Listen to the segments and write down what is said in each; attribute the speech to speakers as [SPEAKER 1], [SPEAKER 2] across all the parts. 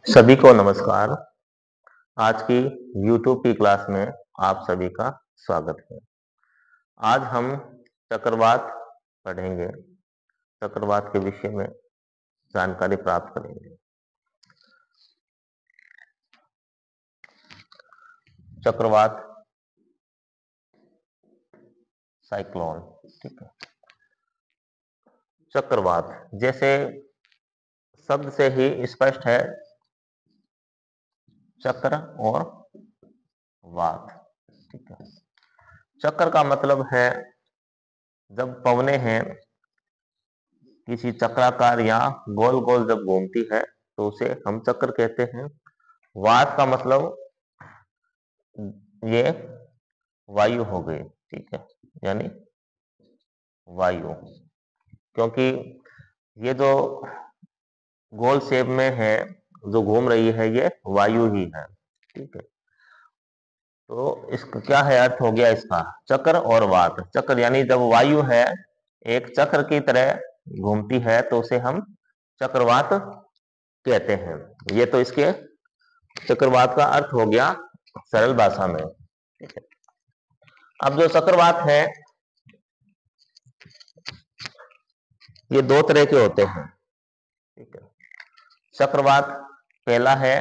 [SPEAKER 1] सभी को नमस्कार। आज की YouTube की क्लास में आप सभी का स्वागत है। आज हम चक्रवात पढ़ेंगे। चक्रवात के विषय में जानकारी प्राप्त करेंगे। चक्रवात, साइक्लोन, ठीक है। चक्रवात जैसे शब्द से ही स्पष्ट है, चक्र और वात, ठीक है। चक्र का मतलब है जब पवने हैं किसी चक्राकार या गोल गोल जब घूमती है तो उसे हम चक्र कहते हैं। वात का मतलब ये वायु हो गई, ठीक है, यानी वायु, क्योंकि ये जो गोल शेप में है जो घूम रही है ये वायु ही है, ठीक है। तो इसका क्या है, अर्थ हो गया इसका चक्र और वात। चक्र यानी जब वायु है एक चक्र की तरह घूमती है तो उसे हम चक्रवात कहते हैं। ये तो इसके चक्रवात का अर्थ हो गया सरल भाषा में, ठीक है। अब जो चक्रवात है ये दो तरह के होते हैं, ठीक है। चक्रवात पहला है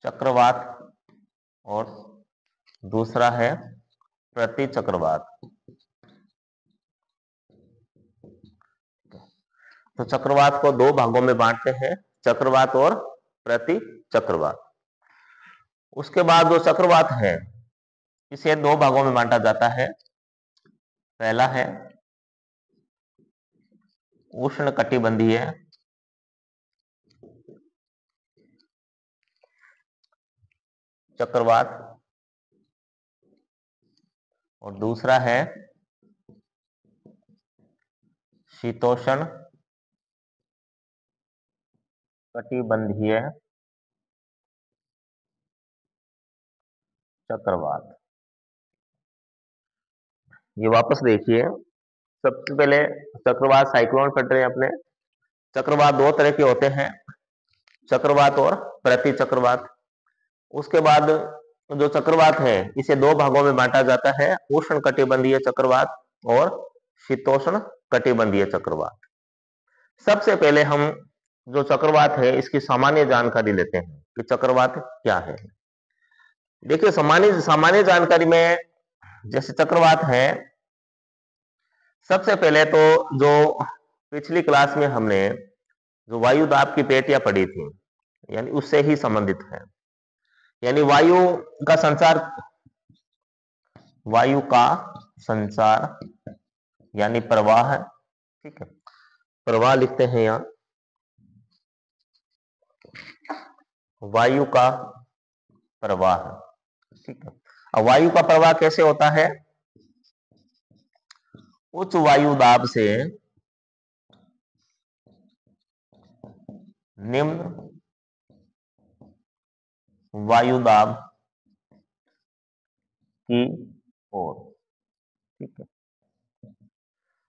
[SPEAKER 1] चक्रवात और दूसरा है प्रति चक्रवात। तो चक्रवात को दो भागों में बांटते हैं, चक्रवात और प्रति चक्रवात। उसके बाद जो चक्रवात है इसे दो भागों में बांटा जाता है। पहला है उष्णकटिबंधीय चक्रवात और दूसरा है शीतोष्ण कटिबंधीय चक्रवात। ये वापस देखिए, सबसे पहले चक्रवात साइक्लोन पढ़ रहे हैं अपने। चक्रवात दो तरह के होते हैं, चक्रवात और प्रति चक्रवात। उसके बाद जो चक्रवात है इसे दो भागों में बांटा जाता है, उष्ण कटिबंधीय चक्रवात और शीतोष्ण कटिबंधीय चक्रवात। सबसे पहले हम जो चक्रवात है इसकी सामान्य जानकारी लेते हैं कि चक्रवात क्या है। देखिए, सामान्य सामान्य जानकारी में जैसे चक्रवात है, सबसे पहले तो जो पिछली क्लास में हमने जो वायु दाब की पेटियां पढ़ी थी यानी उससे ही संबंधित है। यानी वायु का संचार यानी प्रवाह, ठीक है। प्रवाह लिखते हैं यहां, वायु का प्रवाह, ठीक है। अब वायु का प्रवाह कैसे होता है? उच्च वायु दाब से निम्न वायु दाब की ओर, ठीक है।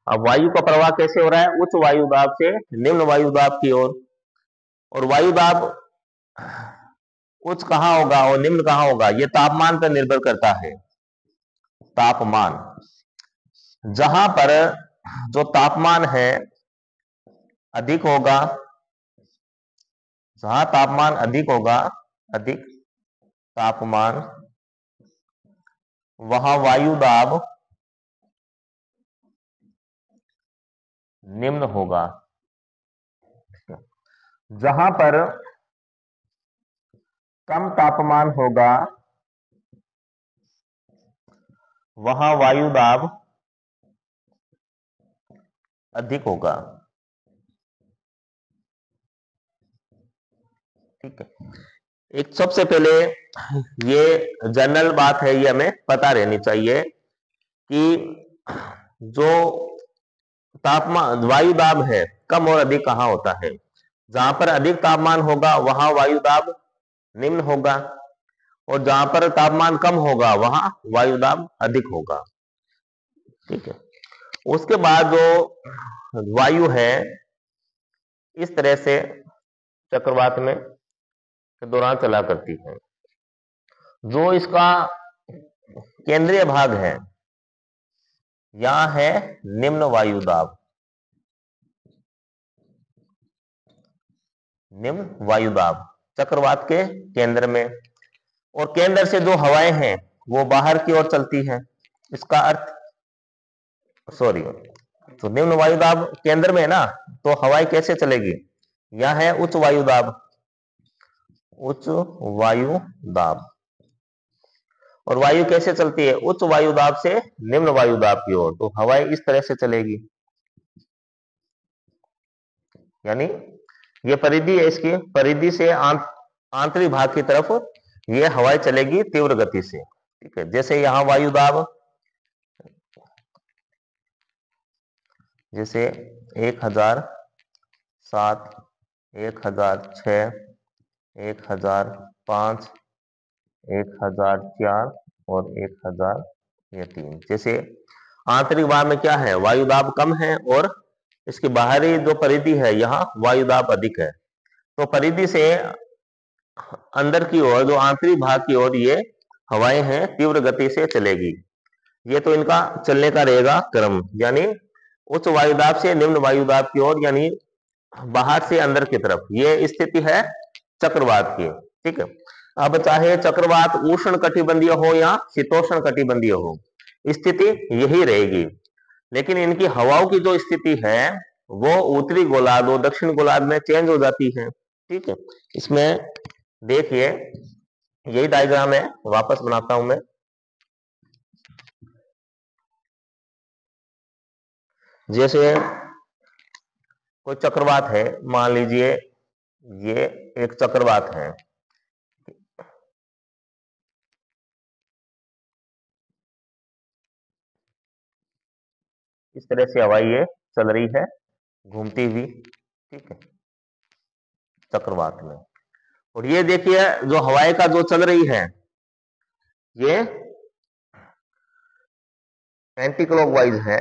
[SPEAKER 1] अब वायु का प्रवाह कैसे हो रहा है? उच्च वायु दाब से निम्न वायु दाब की ओर। और वायु दाब उच्च कहां होगा और निम्न कहां होगा, यह तापमान पर निर्भर करता है। तापमान, जहां पर जो तापमान है अधिक होगा, जहां तापमान अधिक होगा, अधिक तापमान, वहां वायु दाब निम्न होगा। जहां पर कम तापमान होगा वहां वायु दाब अधिक होगा, ठीक है। एक सबसे पहले ये जनरल बात है, ये हमें पता रहनी चाहिए कि जो तापमान वायु दाब है कम और अधिक कहां होता है। जहां पर अधिक तापमान होगा वहां वायु दाब निम्न होगा और जहां पर तापमान कम होगा वहां वायु दाब अधिक होगा, ठीक है। उसके बाद जो वायु है इस तरह से चक्रवात में के दौरान चला करती है। जो इसका केंद्रीय भाग है यहां है निम्न वायुदाब, निम्न वायुदाब चक्रवात के केंद्र में, और केंद्र से जो हवाएं हैं वो बाहर की ओर चलती हैं। इसका अर्थ सॉरी तो निम्न वायुदाब केंद्र में है ना, तो हवाएं कैसे चलेगी? यह है उच्च वायुदाब, उच्च वायुदाब। और वायु कैसे चलती है? उच्च वायुदाब से निम्न वायुदाब की ओर, तो हवाएं इस तरह से चलेगी। यानी ये परिधि है, इसकी परिधि से आंतरिक भाग की तरफ ये हवाएं चलेगी तीव्र गति से। ठीक है, जैसे यहां वायुदाब जैसे 1007, 1006, 1005, 1004 और 1003। जैसे आंतरिक भाग में क्या है? वायुदाब कम है, और इसकी बाहरी जो परिधि है यहाँ वायुदाब अधिक है। तो परिधि से अंदर की ओर, जो आंतरिक भाग की ओर ये हवाएं हैं तीव्र गति से चलेगी। ये तो इनका चलने का रहेगा क्रम, यानी उच्च वायुदाब से निम्न वायुदाब की ओर, यानी बाहर से अंदर की तरफ। ये स्थिति है चक्रवात की। ठीक है, अब चाहे चक्रवात उष्ण कटिबंधीय हो या शीतोष्ण कटिबंधीय हो, स्थिति यही रहेगी। लेकिन इनकी हवाओं की जो स्थिति है वो उत्तरी गोलार्ध और दक्षिण गोलार्ध में चेंज हो जाती है। ठीक है, इसमें देखिए यही डायग्राम है, वापस बनाता हूं मैं। जैसे कोई चक्रवात है, मान लीजिए ये एक चक्रवात है। इस तरह से हवा ये चल रही है घूमती हुई। ठीक है, चक्रवात में। और ये देखिए जो हवाएं का जो चल रही है ये एंटी क्लॉकवाइज है।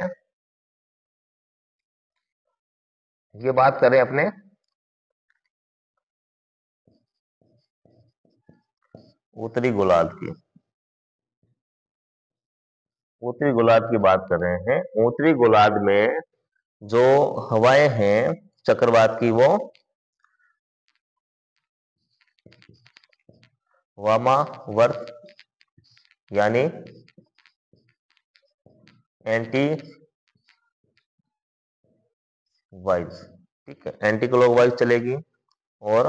[SPEAKER 1] ये बात करें अपने उत्तरी गोलार्ध की, उत्तरी गोलार्ध की बात कर रहे हैं। उत्तरी गोलार्ध में जो हवाएं हैं चक्रवात की वो वामावर्त यानी एंटी वाइज। ठीक है, एंटी क्लॉकवाइज चलेगी। और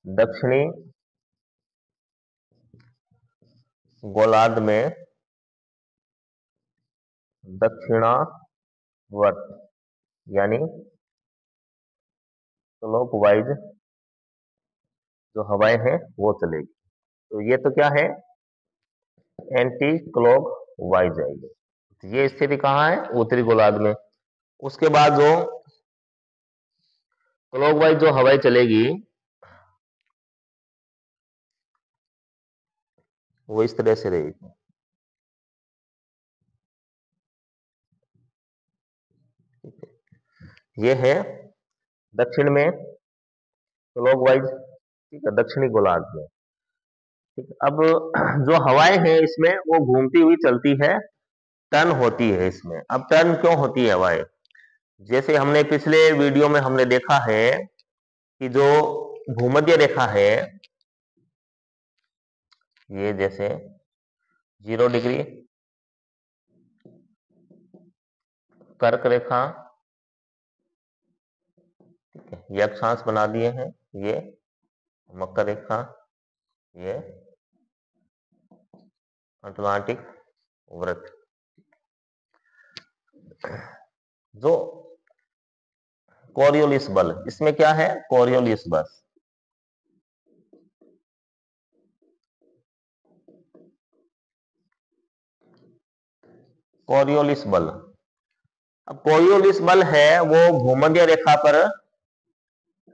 [SPEAKER 1] दक्षिणी गोलार्ध में दक्षिणावर्त यानी क्लॉकवाइज जो हवाएं हैं वो चलेगी। तो ये तो क्या है? एंटी क्लॉकवाइज आएगी। ये स्थिति कहाँ है? उत्तरी गोलार्ध में। उसके बाद जो क्लॉकवाइज जो हवाएं चलेगी वो इस तरह से रहेगी। ये है दक्षिण में क्लॉकवाइज। ठीक है, दक्षिणी गोलार्ध में। ठीक है, अब जो हवाएं हैं इसमें वो घूमती हुई चलती है, टर्न होती है इसमें। अब टर्न क्यों होती है हवाएं? जैसे हमने पिछले वीडियो में हमने देखा है कि जो भूमध्य रेखा है ये जैसे 0 डिग्री, कर्क रेखा, ठीक है, ये अक्षांश बना दिए हैं। ये मकर रेखा, ये अटलांटिक वृत्त। जो कोरियोलिस बल, इसमें क्या है? कोरियोलिस बल। कोरियोलिस बल, अब कोरियोलिस बल है वो भूमध्य रेखा पर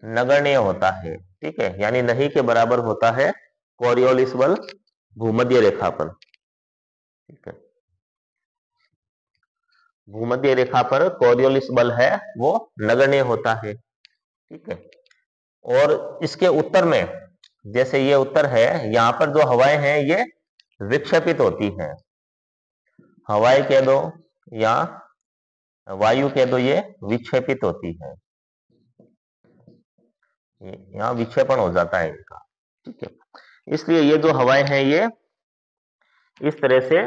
[SPEAKER 1] नगण्य होता है। ठीक है, यानी नहीं के बराबर होता है कोरियोलिस बल भूमध्य रेखा पर। ठीक है, भूमध्य रेखा पर कोरियोलिस बल है वो नगण्य होता है। ठीक है, और इसके उत्तर में, जैसे ये उत्तर है, यहां पर जो हवाएं हैं ये विक्षेपित होती हैं। हवाएं कह दो या वायु कह दो, ये विक्षेपित होती है, यहाँ विक्षेपण हो जाता है इनका। ठीक है, इसलिए ये जो हवाएं हैं ये इस तरह से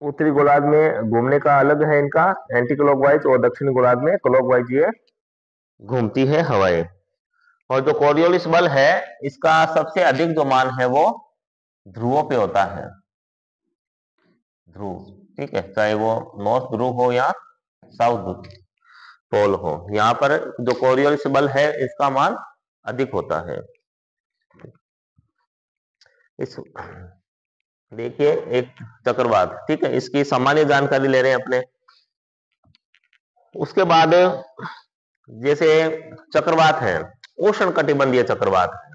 [SPEAKER 1] उत्तरी गोलार्ध में घूमने का अलग है इनका एंटी क्लॉकवाइज, और दक्षिणी गोलार्ध में क्लॉकवाइज ये घूमती है हवाएं। और जो कोरियोलिस बल है इसका सबसे अधिक जो मान है वो ध्रुवों पे होता है, ध्रुव। ठीक है, चाहे वो नॉर्थ ध्रुव हो या साउथ पोल हो, यहाँ पर जो कोरियोलिस बल है इसका मान अधिक होता है। इस देखिए एक चक्रवात, ठीक है, इसकी सामान्य जानकारी ले रहे हैं अपने। उसके बाद जैसे चक्रवात है, उष्ण कटिबंधीय चक्रवात है।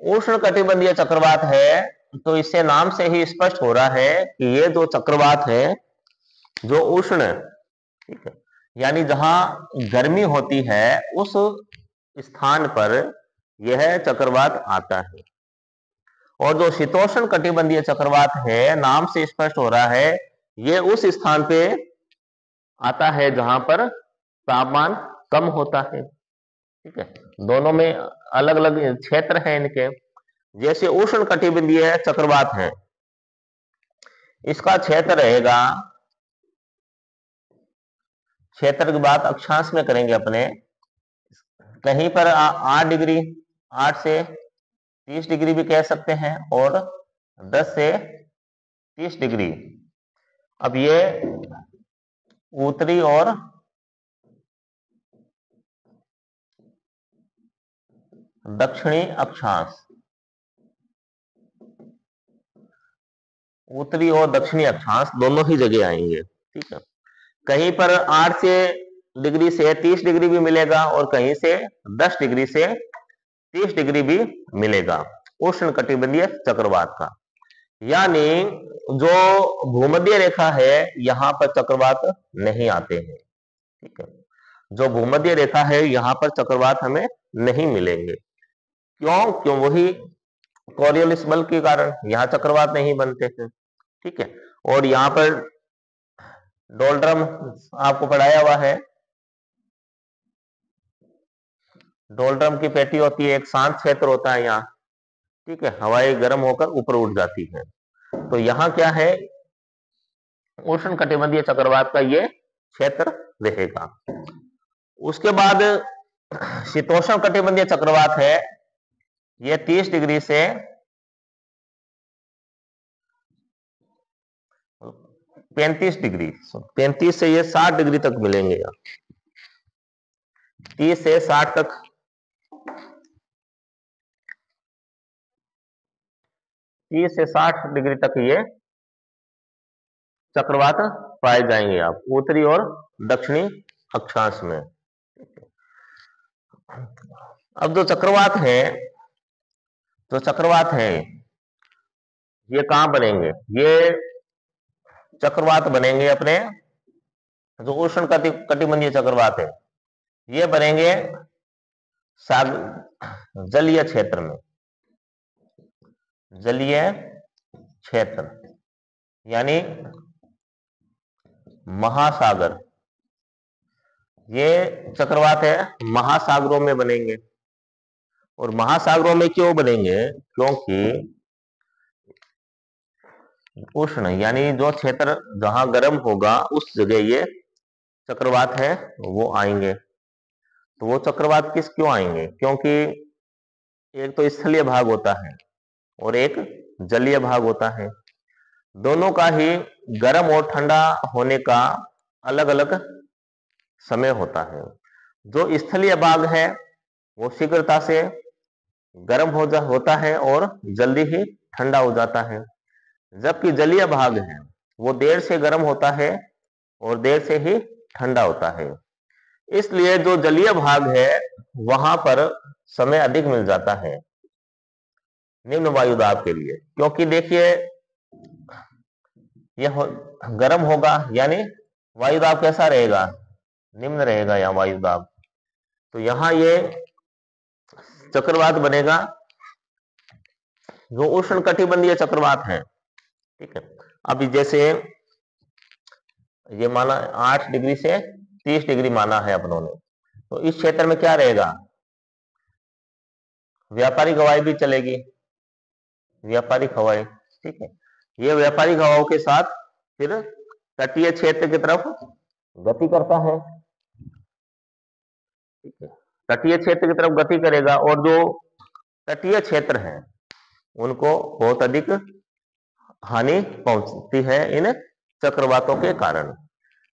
[SPEAKER 1] उष्ण कटिबंधीय चक्रवात है तो इससे नाम से ही स्पष्ट हो रहा है कि ये जो चक्रवात है जो उष्ण, ठीक है, यानी जहां गर्मी होती है उस स्थान पर यह चक्रवात आता है। और जो शीतोष्ण कटिबंधीय चक्रवात है, नाम से स्पष्ट हो रहा है ये उस स्थान पे आता है जहां पर तापमान कम होता है। ठीक है, दोनों में अलग अलग क्षेत्र हैं इनके। जैसे उष्ण कटिबंधीय चक्रवात है, इसका क्षेत्र रहेगा, क्षेत्र की बात अक्षांश में करेंगे अपने, कहीं पर 8 डिग्री, 8 से 30 डिग्री भी कह सकते हैं, और 10 से 30 डिग्री। अब ये उत्तरी और दक्षिणी अक्षांश, उत्तरी और दक्षिणी अक्षांश दोनों ही जगह आएंगे। ठीक है, कहीं पर 8 से डिग्री से 30 डिग्री भी मिलेगा, और कहीं से 10 डिग्री से 30 डिग्री भी मिलेगा उष्ण कटिबंधीय चक्रवात का। यानी जो भूमध्य रेखा है यहां पर चक्रवात नहीं आते हैं। ठीक है, जो भूमध्य रेखा है यहां पर चक्रवात हमें नहीं मिलेंगे। क्यों? वही कोरियोलिस बल के कारण यहाँ चक्रवात नहीं बनते हैं। ठीक है, और यहाँ पर डोलड्रम आपको पढ़ाया हुआ है, डोलड्रम की पेटी होती है, एक शांत क्षेत्र होता है यहाँ। ठीक है, हवाएं गर्म होकर ऊपर उठ जाती है। तो यहाँ क्या है, उष्ण कटिबंधीय चक्रवात का ये क्षेत्र रहेगा। उसके बाद शीतोष्ण कटिबंधीय चक्रवात है, ये 30 डिग्री से 35 डिग्री, 35 से ये 60 डिग्री तक मिलेंगे यहाँ, 30 से 60 तक, 30 से 60 डिग्री तक ये चक्रवात पाए जाएंगे आप उत्तरी और दक्षिणी अक्षांश में। अब जो चक्रवात है ये कहां बनेंगे? ये चक्रवात बनेंगे अपने, जो उष्ण कटिबंधीय चक्रवात है ये बनेंगे जलीय क्षेत्र में, जलीय क्षेत्र यानी महासागर। ये चक्रवात है महासागरों में बनेंगे। और महासागरों में क्यों बनेंगे? क्योंकि उष्ण यानी जो क्षेत्र जहां गर्म होगा उस जगह ये चक्रवात है वो आएंगे। तो वो चक्रवात क्यों आएंगे? क्योंकि एक तो स्थलीय भाग होता है और एक जलीय भाग होता है। दोनों का ही गर्म और ठंडा होने का अलग अलग समय होता है। जो स्थलीय भाग है वो शीघ्रता से गर्म होता है और जल्दी ही ठंडा हो जाता है, जबकि जलीय भाग है वो देर से गर्म होता है और देर से ही ठंडा होता है। इसलिए जो जलीय भाग है वहां पर समय अधिक मिल जाता है निम्न वायुदाब के लिए। क्योंकि देखिए गर्म होगा, यानी वायुदाब कैसा रहेगा, निम्न रहेगा या वायुदाब। तो यहां ये चक्रवात बनेगा जो उष्ण कटिबंधीय चक्रवात है। ठीक है, अभी जैसे ये माना 8 डिग्री से 30 डिग्री माना है अपनों ने, तो इस क्षेत्र में क्या रहेगा, व्यापारिक हवाएं भी चलेगी, व्यापारिक हवाएं। ठीक है, ये व्यापारिक हवाओं के साथ फिर तटीय क्षेत्र की तरफ गति करता है। ठीक है, तटीय क्षेत्र की तरफ गति करेगा, और जो तटीय क्षेत्र है उनको बहुत अधिक हानि पहुंचती है इन चक्रवातों के कारण।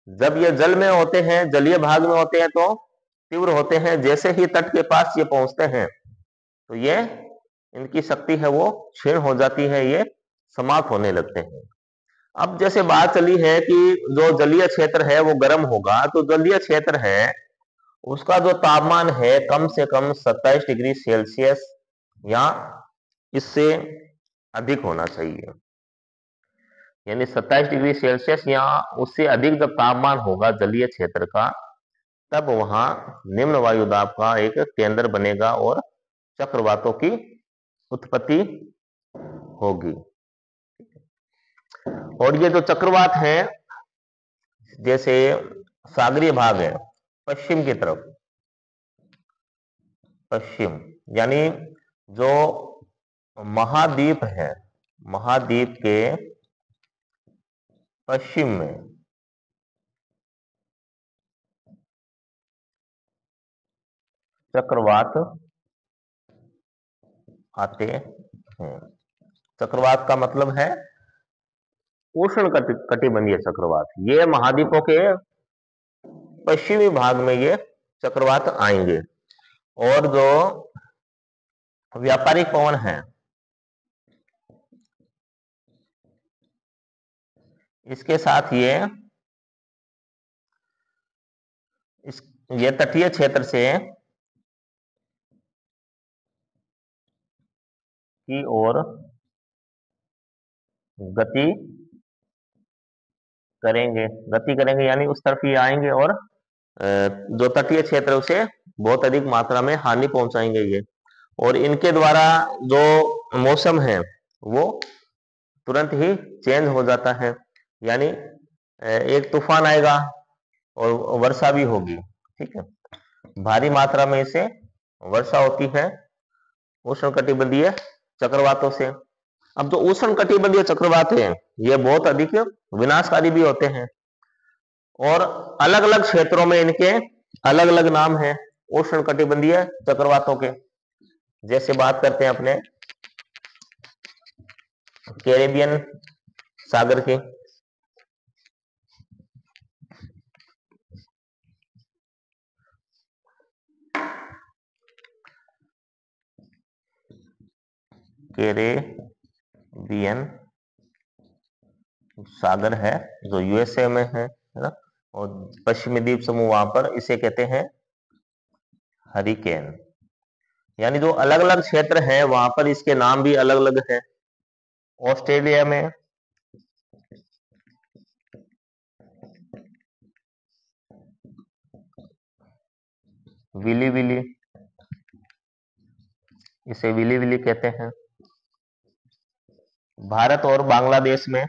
[SPEAKER 1] जब ये जल में होते हैं, जलीय भाग में होते हैं, तो तीव्र होते हैं, जैसे ही तट के पास ये पहुंचते हैं तो ये इनकी शक्ति है वो क्षीण हो जाती है, ये समाप्त होने लगते हैं। अब जैसे बात चली है कि जो जलीय क्षेत्र है वो गर्म होगा, तो जलीय क्षेत्र है उसका जो तापमान है कम से कम 27 डिग्री सेल्सियस या इससे अधिक होना चाहिए, यानी 27 डिग्री सेल्सियस या उससे अधिक जब तापमान होगा जलीय क्षेत्र का, तब वहां निम्न वायुदाब का एक केंद्र बनेगा और चक्रवातों की उत्पत्ति होगी। और ये जो चक्रवात है, जैसे सागरीय भाग है पश्चिम की तरफ, पश्चिम यानी जो महाद्वीप है, महाद्वीप के पश्चिम में चक्रवात आते हैं। चक्रवात का मतलब है उष्ण कटिबंधीय चक्रवात। ये महाद्वीपों के पश्चिमी भाग में ये चक्रवात आएंगे, और जो व्यापारिक पवन है इसके साथ ये तटीय क्षेत्र से की ओर गति करेंगे यानी उस तरफ ही आएंगे, और जो तटीय क्षेत्र है उसे बहुत अधिक मात्रा में हानि पहुंचाएंगे ये। और इनके द्वारा जो मौसम है वो तुरंत ही चेंज हो जाता है, यानी एक तूफान आएगा और वर्षा भी होगी। ठीक है, भारी मात्रा में इसे वर्षा होती है उष्णकटिबंधीय चक्रवातों से। अब जो उष्णकटिबंधीय चक्रवात है ये बहुत अधिक विनाशकारी भी होते हैं, और अलग अलग क्षेत्रों में इनके अलग अलग नाम हैं उष्णकटिबंधीय चक्रवातों के। जैसे बात करते हैं अपने कैरेबियन सागर की, कैरेबियन सागर है जो यूएसए में है ना, और पश्चिमी द्वीप समूह वहां पर इसे कहते हैं हरिकेन। यानी जो अलग अलग क्षेत्र है वहां पर इसके नाम भी अलग अलग है। ऑस्ट्रेलिया में विली विली, इसे विली विली कहते हैं। भारत और बांग्लादेश में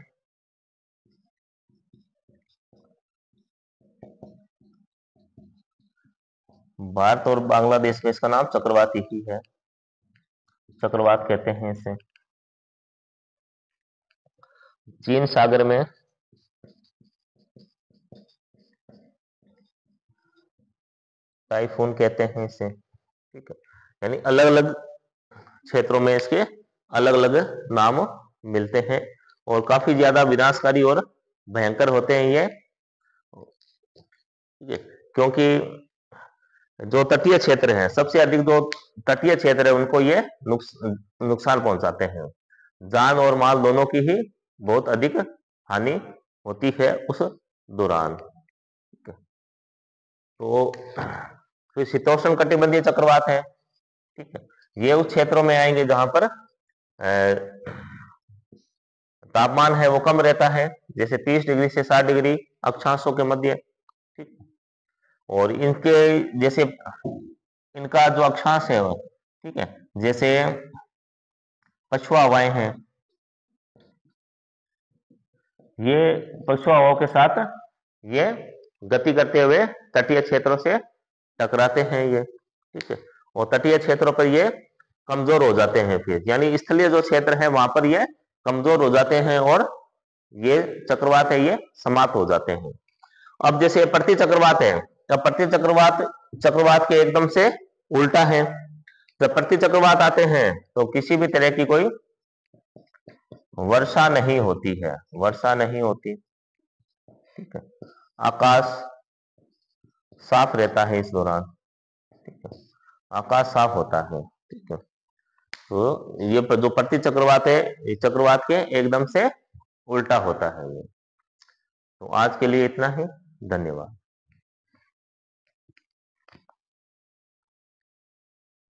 [SPEAKER 1] इसका नाम चक्रवाती ही है, चक्रवात कहते हैं इसे। चीन सागर में टाइफून कहते हैं इसे। ठीक है, यानी अलग अलग क्षेत्रों में इसके अलग अलग नाम मिलते हैं, और काफी ज्यादा विनाशकारी और भयंकर होते हैं ये। क्योंकि जो तटीय क्षेत्र है, सबसे अधिक जो तटीय क्षेत्र है उनको ये नुकसान पहुंचाते हैं, जान और माल दोनों की ही बहुत अधिक हानि होती है उस दौरान। तो फिर शीतोष्ण कटिबंधीय चक्रवात है। ठीक है, ये उस क्षेत्रों में आएंगे जहां पर तापमान है वो कम रहता है, जैसे 30 डिग्री से 60 डिग्री अक्षांशों के मध्य, ठीक। और इनके जैसे इनका जो अक्षांश है वो, ठीक है, जैसे पछुआ हवाएं हैं, ये पछुआ हवाओं के साथ ये गति करते हुए तटीय क्षेत्रों से टकराते हैं ये, ठीक है। और तटीय क्षेत्रों पर ये कमजोर हो जाते हैं, फिर यानी स्थलीय जो क्षेत्र है वहां पर ये कमजोर हो जाते हैं और ये चक्रवात है ये समाप्त हो जाते हैं। अब जैसे प्रति चक्रवात है, तब प्रति चक्रवात के एकदम से उल्टा है। जब प्रति चक्रवात आते हैं तो किसी भी तरह की कोई वर्षा नहीं होती है, वर्षा नहीं होती, ठीक है। आकाश साफ रहता है इस दौरान, ठीक है, आकाश साफ होता है, ठीक है। तो ये जो प्रति चक्रवात है, ये चक्रवात के एकदम से उल्टा होता है ये। तो आज के लिए इतना ही, धन्यवाद।